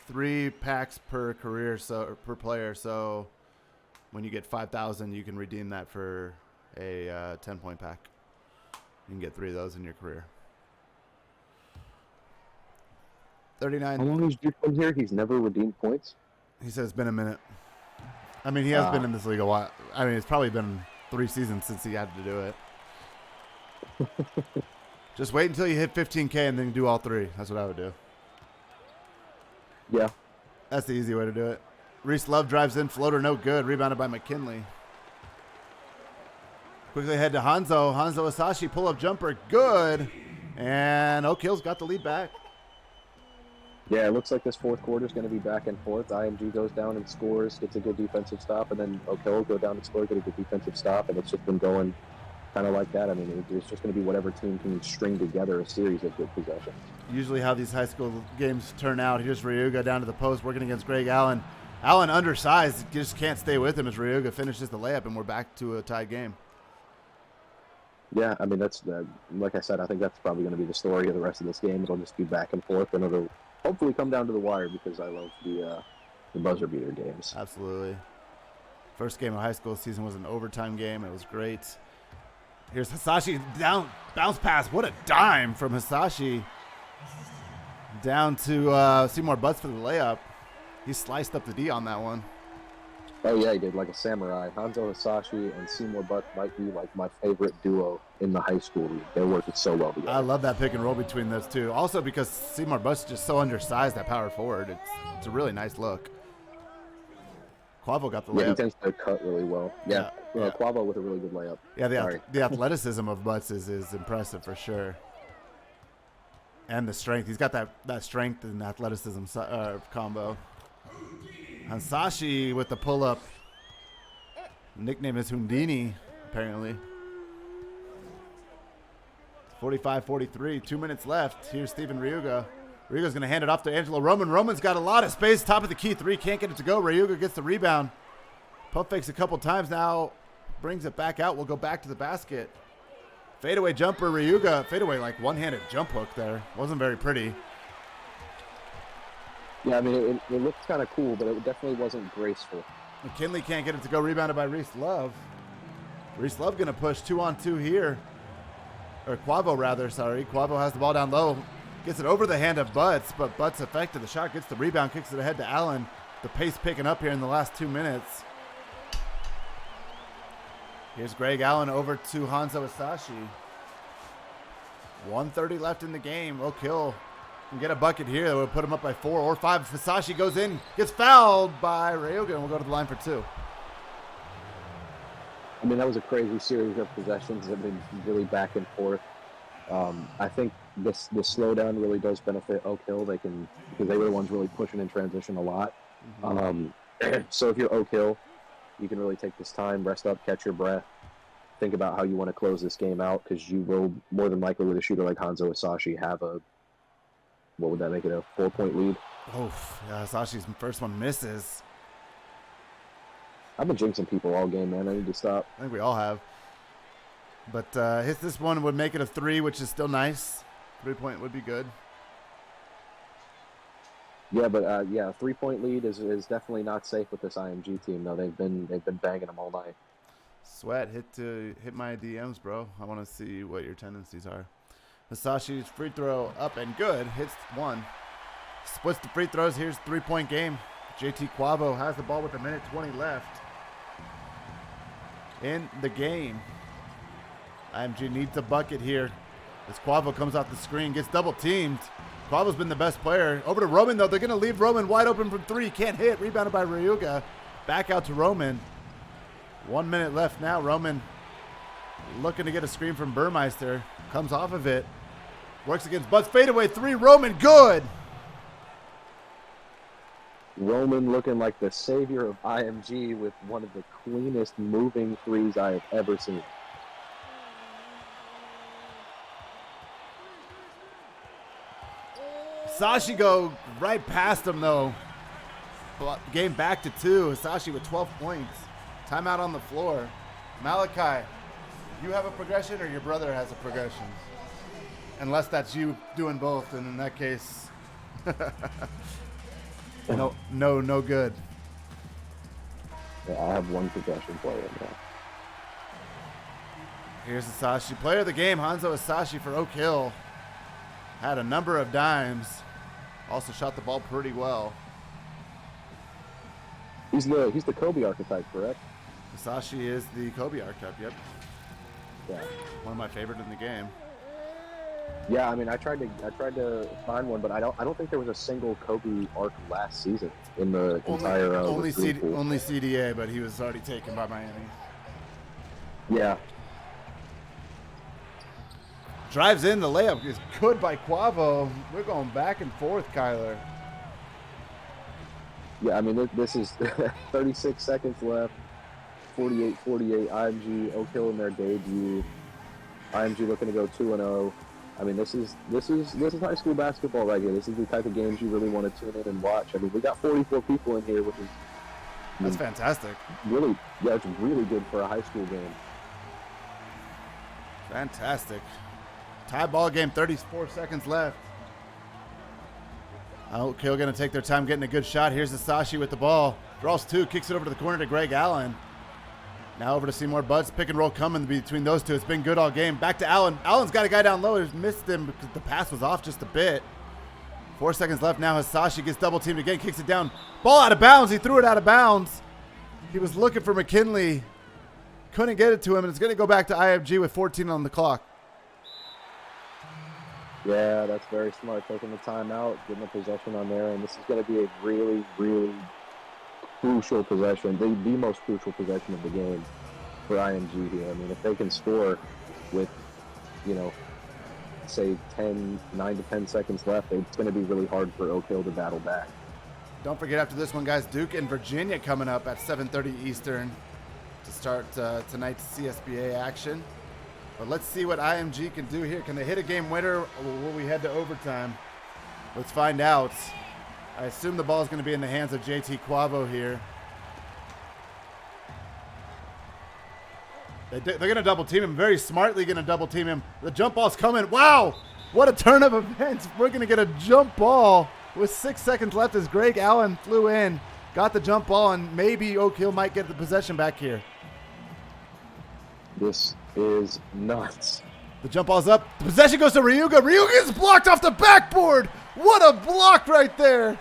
3 packs per career, so per player. So when you get 5,000, you can redeem that for a 10-point pack. You can get 3 of those in your career. 39. How long has Duke been here? He's never redeemed points. He said it's been a minute. I mean, he has been in this league a while. I mean, it's probably been 3 seasons since he had to do it. Just wait until you hit 15K and then do all 3. That's what I would do. Yeah. That's the easy way to do it. Reese Love drives in, floater no good, rebounded by McKinley. Quickly head to Hanzo. Hanzo Asashi, pull-up jumper, good. And Oak Hill's got the lead back. Yeah, it looks like this fourth quarter is going to be back and forth. IMG goes down and scores, gets a good defensive stop, and then Oak Hill will go down and score, get a good defensive stop, and it's just been going kind of like that. I mean, it's just going to be whatever team can string together a series of good possessions. Usually how these high school games turn out. Here's Ryuga down to the post, working against Greg Allen. Allen undersized, just can't stay with him as Ryuga finishes the layup, and we're back to a tied game. Yeah, I mean, that's like I said, I think that's probably going to be the story of the rest of this game. It'll just be back and forth, and it'll hopefully come down to the wire because I love the buzzer beater games. Absolutely. First game of high school season was an overtime game. It was great. Here's Hisashi down, bounce pass. What a dime from Hisashi. Down to Seymour Butts for the layup. He sliced up the D on that one. Oh, yeah, he did, like a samurai. Hanzo Hisashi and Seymour Butts might be like my favorite duo in the high school league. They're working so well together. I love that pick and roll between those two. Also because Seymour Butts is just so undersized at power forward. It's a really nice look. Quavo got the layup. Yeah, he tends to cut really well. Yeah. Yeah. Quavo with a really good layup. Yeah, the athleticism of Butts is impressive for sure. And the strength. He's got that strength and athleticism combo. Hisashi with the pull-up. Nickname is Houdini, apparently. 45-43, 2 minutes left. Here's Steven Ryuga. Ryuga's going to hand it off to Angelo Roman. Roman's got a lot of space. Top of the key 3. Can't get it to go. Ryuga gets the rebound. Pump fakes a couple times now. Brings it back out. We'll go back to the basket. Fadeaway jumper, Ryuga. Fadeaway, like one-handed jump hook there. Wasn't very pretty. Yeah, I mean, it looked kind of cool, but it definitely wasn't graceful. McKinley can't get it to go. Rebounded by Reese Love. Reese Love going to push 2-on-2 here. Or Quavo, rather. Sorry. Quavo has the ball down low. Gets it over the hand of Butts, but Butts effective. The shot gets the rebound, kicks it ahead to Allen. The pace picking up here in the last 2 minutes. Here's Greg Allen over to Hanzo Hisashi. 1:30 left in the game. Oak Hill can get a bucket here that would put him up by 4 or 5. Hisashi goes in, gets fouled by Ryoga, and we'll go to the line for 2. I mean, that was a crazy series of possessions that have been really back and forth. I think the slowdown really does benefit Oak Hill. Because they were the ones really pushing in transition a lot. Mm-hmm. So if you're Oak Hill, you can really take this time, rest up, catch your breath, think about how you want to close this game out, because you will more than likely with a shooter like Hanzo Hisashi have what would that make it, a 4-point lead? Oh, yeah, Hisashi's first one misses. I've been jinxing people all game, man. I need to stop. I think we all have. But this one would make it a 3, which is still nice. 3-point would be good. Yeah, but a 3-point lead is definitely not safe with this IMG team. though. They've been banging them all night. Sweat, hit my DMs, bro. I want to see what your tendencies are. Hisashi's free throw up and good. Hits 1. Splits the free throws. Here's 3-point game. JT Quavo has the ball with 1:20 left in the game. IMG needs a bucket here as Quavo comes off the screen, gets double teamed. Quavo's been the best player. Over to Roman, though. They're going to leave Roman wide open from 3. Can't hit. Rebounded by Ryuga. Back out to Roman. 1 minute left now. Roman looking to get a screen from Burmeister. Comes off of it. Works against Butts. Fadeaway 3. Roman, good. Roman looking like the savior of IMG with one of the cleanest moving threes I have ever seen. Hisashi go right past him, though. Game back to 2. Hisashi with 12 points. Timeout on the floor. Malachi, you have a progression or your brother has a progression? Unless that's you doing both, and in that case, no good. Yeah, I have one possession player now. Here's Asashi. Player of the game, Hanzo Asashi for Oak Hill. Had a number of dimes. Also shot the ball pretty well. He's the Kobe archetype, correct? Asashi is the Kobe archetype, yep. Yeah. One of my favorite in the game. Yeah, I mean, I tried to find one, but I don't think there was a single Kobe arc last season in the entire only pool. only CDA, but he was already taken by Miami. Yeah. Drives in, the layup is good by Quavo. We're going back and forth, Kyler. Yeah, I mean, this is 36 seconds left. 48-48. IMG, Oak Hill in their debut. IMG looking to go 2-0. I mean, this is high school basketball right here. This is the type of games you really want to tune in and watch. I mean, we got 44 people in here, which is That's fantastic. Really, yeah, it's really good for a high school game. Fantastic. Tie ball game, 34 seconds left. Oak Hill going to take their time getting a good shot. Here's Asashi with the ball. Draws two, kicks it over to the corner to Greg Allen. Now over to Seymour Buds. Pick and roll coming between those two. It's been good all game. Back to Allen. Allen's got a guy down low. He's missed him because the pass was off just a bit. 4 seconds left now. Asashi gets double teamed again. Kicks it down. Ball out of bounds. He threw it out of bounds. He was looking for McKinley. Couldn't get it to him, and it's going to go back to IMG with 14 on the clock. Yeah, that's very smart. Taking the timeout, getting a possession on there, and this is going to be a really, really crucial possession, the most crucial possession of the game for IMG here. I mean, if they can score with, say 9 to 10 seconds left, it's going to be really hard for Oak Hill to battle back. Don't forget after this one, guys, Duke and Virginia coming up at 7:30 Eastern to start tonight's CSBA action. But let's see what IMG can do here. Can they hit a game winner, or will we head to overtime? Let's find out. I assume the ball is going to be in the hands of JT Quavo here. They're going to double team him. Very smartly going to double team him. The jump ball's coming. Wow! What a turn of events. We're going to get a jump ball with 6 seconds left as Greg Allen flew in, got the jump ball, and maybe Oak Hill might get the possession back here. This is nuts. The jump ball's up. The possession goes to Ryuga. Ryuga is blocked off the backboard. What a block right there.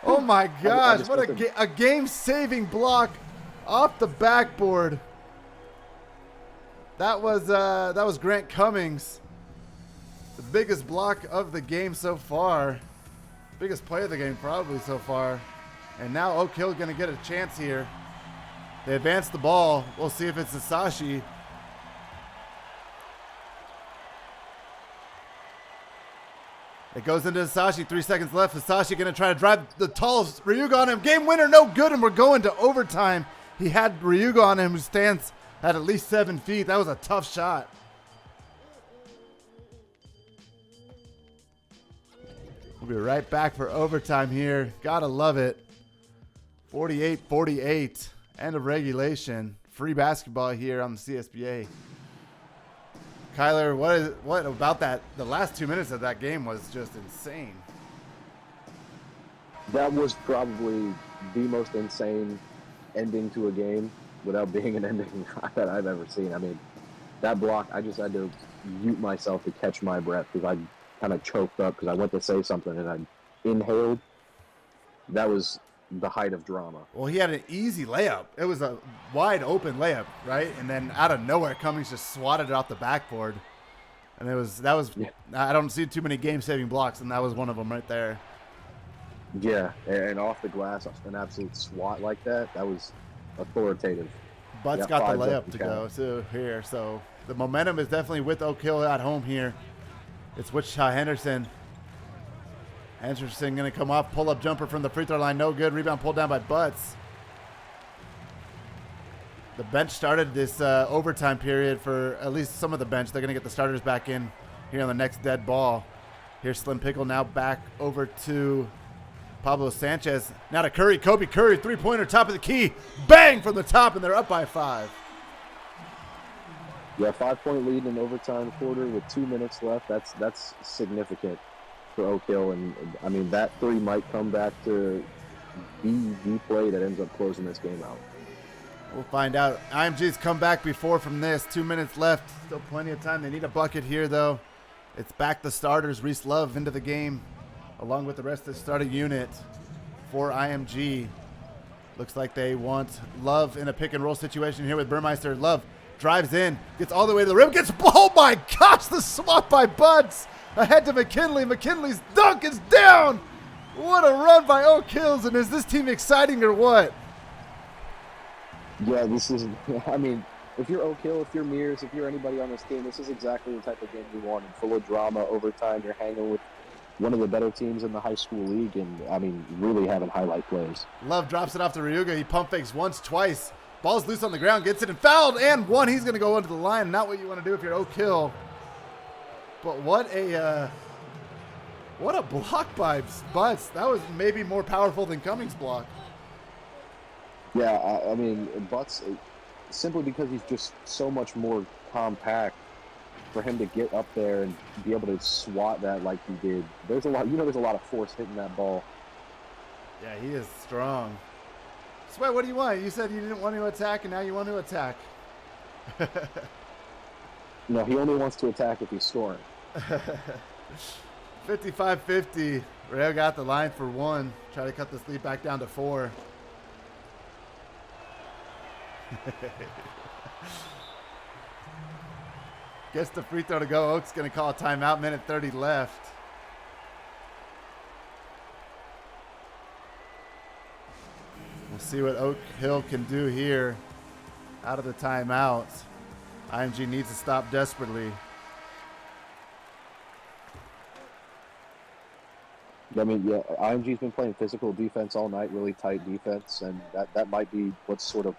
Oh my gosh, what a game-saving block off the backboard. That was Grant Cummings. The biggest block of the game so far. Biggest play of the game probably so far. And now Oak Hill going to get a chance here. They advance the ball. We'll see if it's Asashi. It goes into Asashi. 3 seconds left. Asashi going to try to drive the tallest Ryuga on him. Game winner, no good, and we're going to overtime. He had Ryuga on him, who stands at least 7 feet. That was a tough shot. We'll be right back for overtime here. Gotta love it. 48-48. End of regulation. Free basketball here on the CSBA. Kyler, what about that? The last 2 minutes of that game was just insane. That was probably the most insane ending to a game without being an ending that I've ever seen. I mean, that block, I just had to mute myself to catch my breath because I kind of choked up because I went to say something and I inhaled. That was the height of drama. Well, he had an easy layup. It was a wide open layup, right? And then out of nowhere, Cummings just swatted it off the backboard. And that was yeah. I don't see too many game-saving blocks, and that was one of them right there. Yeah, and off the glass, an absolute swat like that, that was authoritative. Butts got the layup to go too here. So the momentum is definitely with Oak Hill at home here. It's Wichita Henderson. Henderson going to come off, pull-up jumper from the free throw line. No good. Rebound pulled down by Butts. The bench started this overtime period for at least some of the bench. They're going to get the starters back in here on the next dead ball. Here's Slim Pickle now back over to Pablo Sanchez. Now to Curry. Kobe Curry, three-pointer, top of the key. Bang from the top, and they're up by 5. Yeah, 5-point lead in overtime quarter with 2 minutes left. That's significant. for Oak Hill, and I mean that three might come back to be the play that ends up closing this game out. We'll find out. IMG's come back before from this. 2 minutes left. Still plenty of time. They need a bucket here, though. It's back the starters. Reese Love into the game, along with the rest of the starting unit for IMG. Looks like they want Love in a pick-and-roll situation here with Burmeister. Love drives in, gets all the way to the rim, gets, oh my gosh, the swat by Buds. Ahead to McKinley. McKinley's dunk is down. What a run by Oak Hills, and is this team exciting or what? Yeah, this is, I mean, if you're Oak Hill, if you're Mears, if you're anybody on this team, this is exactly the type of game you wanted. Full of drama, overtime, you're hanging with one of the better teams in the high school league, and, I mean, really having highlight plays. Love drops it off to Ryuga. He pump fakes once, twice. Ball's loose on the ground, gets it and fouled, and one. He's going to go into the line. Not what you want to do if you're Oak Hill. But what a block by Butts. That was maybe more powerful than Cummings' block. Yeah, I mean, Butts, simply because he's just so much more compact, for him to get up there and be able to swat that like he did. There's a lot, there's a lot of force hitting that ball. Yeah, he is strong. Sweat, what do you want? You said you didn't want to attack, and now you want to attack. No, he only wants to attack if he's scoring. 55-50. Rayo got the line for one. Try to cut this lead back down to 4. Gets the free throw to go. Oak's going to call a timeout. Minute 30 left. We'll see what Oak Hill can do here out of the timeout. IMG needs to stop desperately. I mean, yeah, IMG's been playing physical defense all night, really tight defense, and that might be what's sort of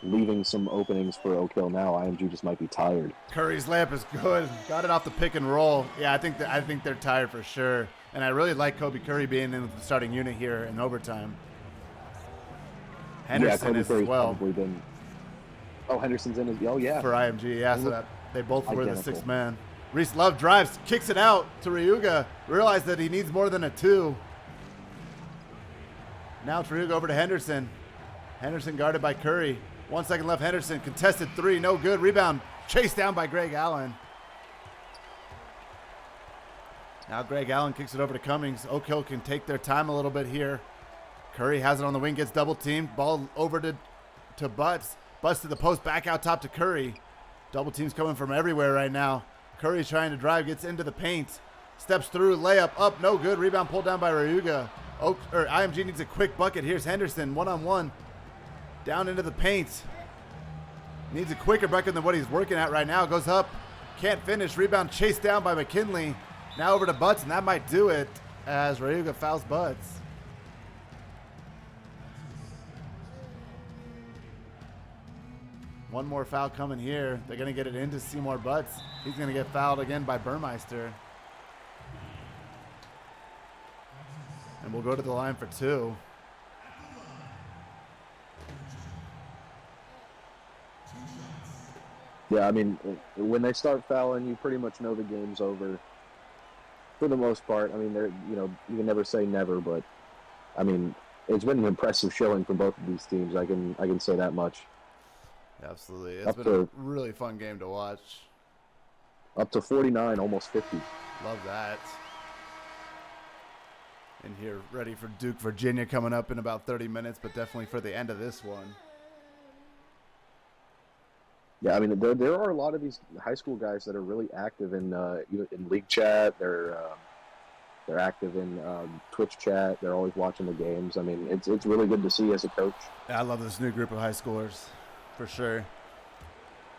leaving some openings for Oak Hill now. IMG just might be tired. Curry's layup is good. Got it off the pick and roll. Yeah, I think they're tired for sure. And I really like Kobe Curry being in the starting unit here in overtime. Henderson yeah, is Curry's as well. Probably been. Oh, Henderson's in his. Oh yeah. For IMG, yeah. So that they both were the Identical. 6th man. Reese Love drives, kicks it out to Ryuga. Realized that he needs more than a 2. Now it's Ryuga over to Henderson. Henderson guarded by Curry. 1 second left. Henderson contested 3, no good. Rebound chased down by Greg Allen. Now Greg Allen kicks it over to Cummings. Oak Hill can take their time a little bit here. Curry has it on the wing, gets double teamed. Ball over to Butts. Butts to the post, back out top to Curry. Double teams coming from everywhere right now. Curry's trying to drive, gets into the paint. Steps through, layup up, no good. Rebound pulled down by Ryuga. IMG needs a quick bucket. Here's Henderson, one-on-one. Down into the paint. Needs a quicker bucket than what he's working at right now. Goes up, can't finish. Rebound chased down by McKinley. Now over to Butts, and that might do it as Ryuga fouls Butts. One more foul coming here. They're going to get it into Seymour Butts. He's going to get fouled again by Burmeister. And we'll go to the line for 2. Yeah, I mean, when they start fouling, you pretty much know the game's over. For the most part, I mean, you can never say never, but I mean, it's been an impressive showing from both of these teams. I can say that much. Absolutely, it's been a really fun game to watch. Up to 49, almost 50. Love that. And here, ready for Duke, Virginia coming up in about 30 minutes, but definitely for the end of this one. Yeah, I mean, there are a lot of these high school guys that are really active in league chat. They're active in Twitch chat. They're always watching the games. I mean, it's really good to see as a coach. I love this new group of high schoolers, for sure.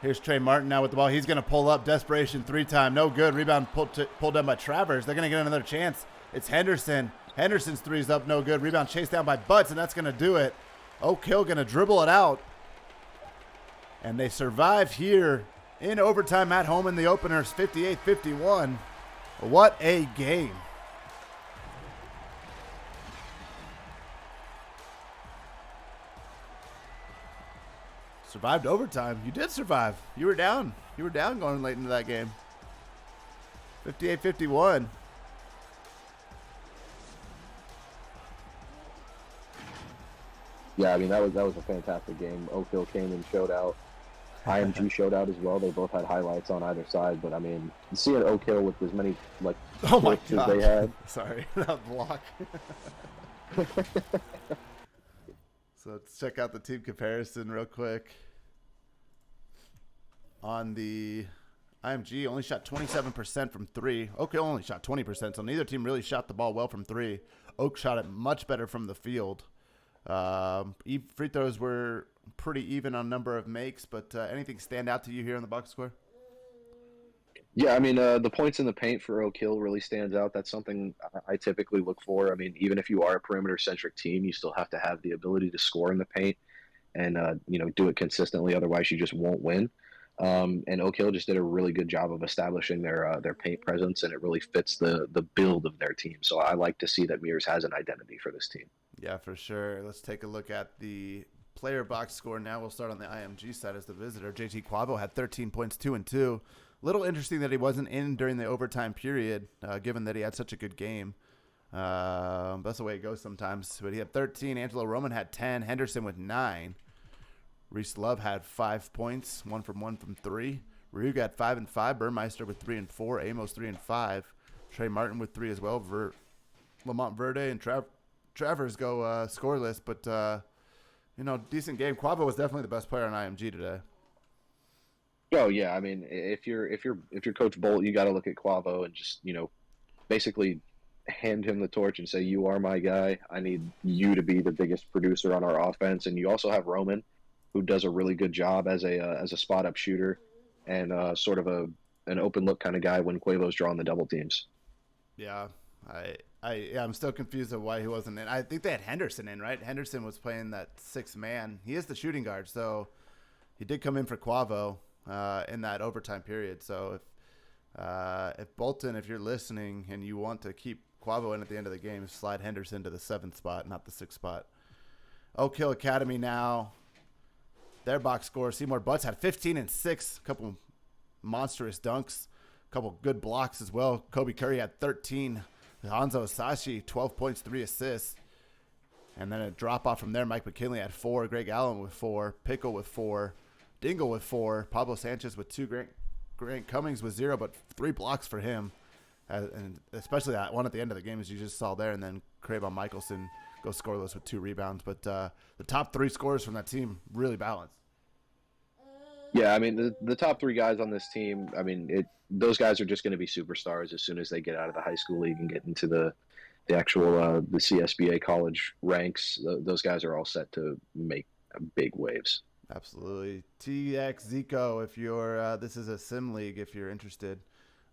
Here's Trey Martin now with the ball. He's going to pull up. Desperation 3-time. No good. Rebound pulled down by Travers. They're going to get another chance. It's Henderson. Henderson's 3's up. No good. Rebound chased down by Butts, and that's going to do it. Oak Hill going to dribble it out. And they survive here in overtime at home in the openers, 58-51. What a game. Survived overtime. You did survive. You were down. You were down going late into that game. 58-51. Yeah, I mean that was a fantastic game. Oak Hill came and showed out. IMG showed out as well. They both had highlights on either side, but I mean, seeing Oak Hill with as many like Oh my blitzes god! they had. Sorry, that block. So let's check out the team comparison real quick. On the IMG, only shot 27% from three. Oak Hill only shot 20%, so neither team really shot the ball well from three. Oak shot it much better from the field. Free throws were pretty even on number of makes, but anything stand out to you here in the box score? Yeah, I mean, the points in the paint for Oak Hill really stands out. That's something I typically look for. I mean, even if you are a perimeter-centric team, you still have to have the ability to score in the paint and do it consistently. Otherwise, you just won't win. And Oak Hill just did a really good job of establishing their paint presence, and it really fits the build of their team. So I like to see that Mears has an identity for this team. Yeah, for sure. Let's take a look at the player box score now. We'll start on the IMG side as the visitor. JT Quavo had 13 points, 2 and 2. Little interesting that he wasn't in during the overtime period, given that he had such a good game. That's the way it goes sometimes. But he had 13. Angelo Roman had 10. Henderson with 9. Reese Love had 5 points, 1 from 3. Ryuga had 5 and 5. Burmeister with 3 and 4. Amos 3 and 5. Trey Martin with 3 as well. Lamont Verde and Travers go scoreless, but decent game. Quavo was definitely the best player on IMG today. Oh yeah, I mean, if you're Coach Bolt, you got to look at Quavo and just basically hand him the torch and say, "You are my guy. I need you to be the biggest producer on our offense." And you also have Roman, who does a really good job as a spot up shooter and sort of an open look kind of guy when Quavo's drawing the double teams. Yeah, I'm still confused of why he wasn't in. I think they had Henderson in, right? Henderson was playing that 6th man. He is the shooting guard, so he did come in for Quavo in that overtime period. So if Bolton, if you're listening and you want to keep Quavo in at the end of the game, slide Henderson to the 7th spot, not the 6th spot. Oak Hill Academy now. Their box score, Seymour Butts had 15 and 6, a couple monstrous dunks, a couple good blocks as well. Kobe Curry had 13. Hanzo Sashi, 12 points, 3 assists. And then a drop-off from there. Mike McKinley had 4. Greg Allen with 4. Pickle with 4. Dingle with 4. Pablo Sanchez with 2. Grant Cummings with 0, but 3 blocks for him. And especially that one at the end of the game, as you just saw there. And then Cravon Michelson goes scoreless with 2 rebounds. But the top 3 scorers from that team really balanced. Yeah, I mean, the top 3 guys on this team, I mean, those guys are just going to be superstars as soon as they get out of the high school league and get into the actual the CSBA college ranks. Those guys are all set to make big waves. Absolutely. TX Zico, if you're this is a sim league, if you're interested,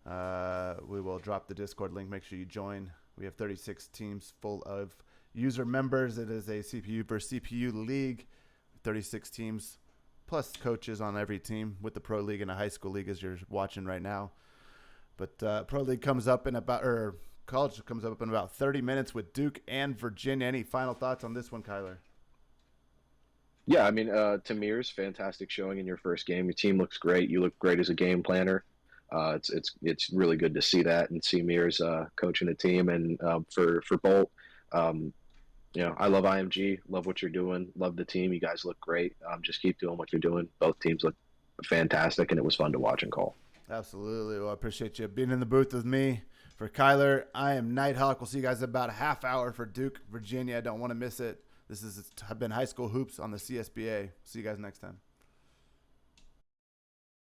we will drop the Discord link. Make sure you join. We have 36 teams full of user members. It is a CPU versus CPU league, 36 teams plus coaches on every team, with the pro league and a high school league as you're watching right now. But pro league comes up in college comes up in about 30 minutes with Duke and Virginia. Any final thoughts on this one, Kyler? Yeah, I mean, Tamir's fantastic showing in your first game. Your team looks great. You look great as a game planner. It's really good to see that and see Mears coaching a team. And for Bolt, I love IMG, love what you're doing, love the team. You guys look great. Just keep doing what you're doing. Both teams look fantastic, and it was fun to watch and call. Absolutely. Well, I appreciate you being in the booth with me. For Kyler, I am Nighthawk. We'll see you guys in about a half hour for Duke, Virginia. I don't want to miss it. This has been High School Hoops on the CSBA. See you guys next time.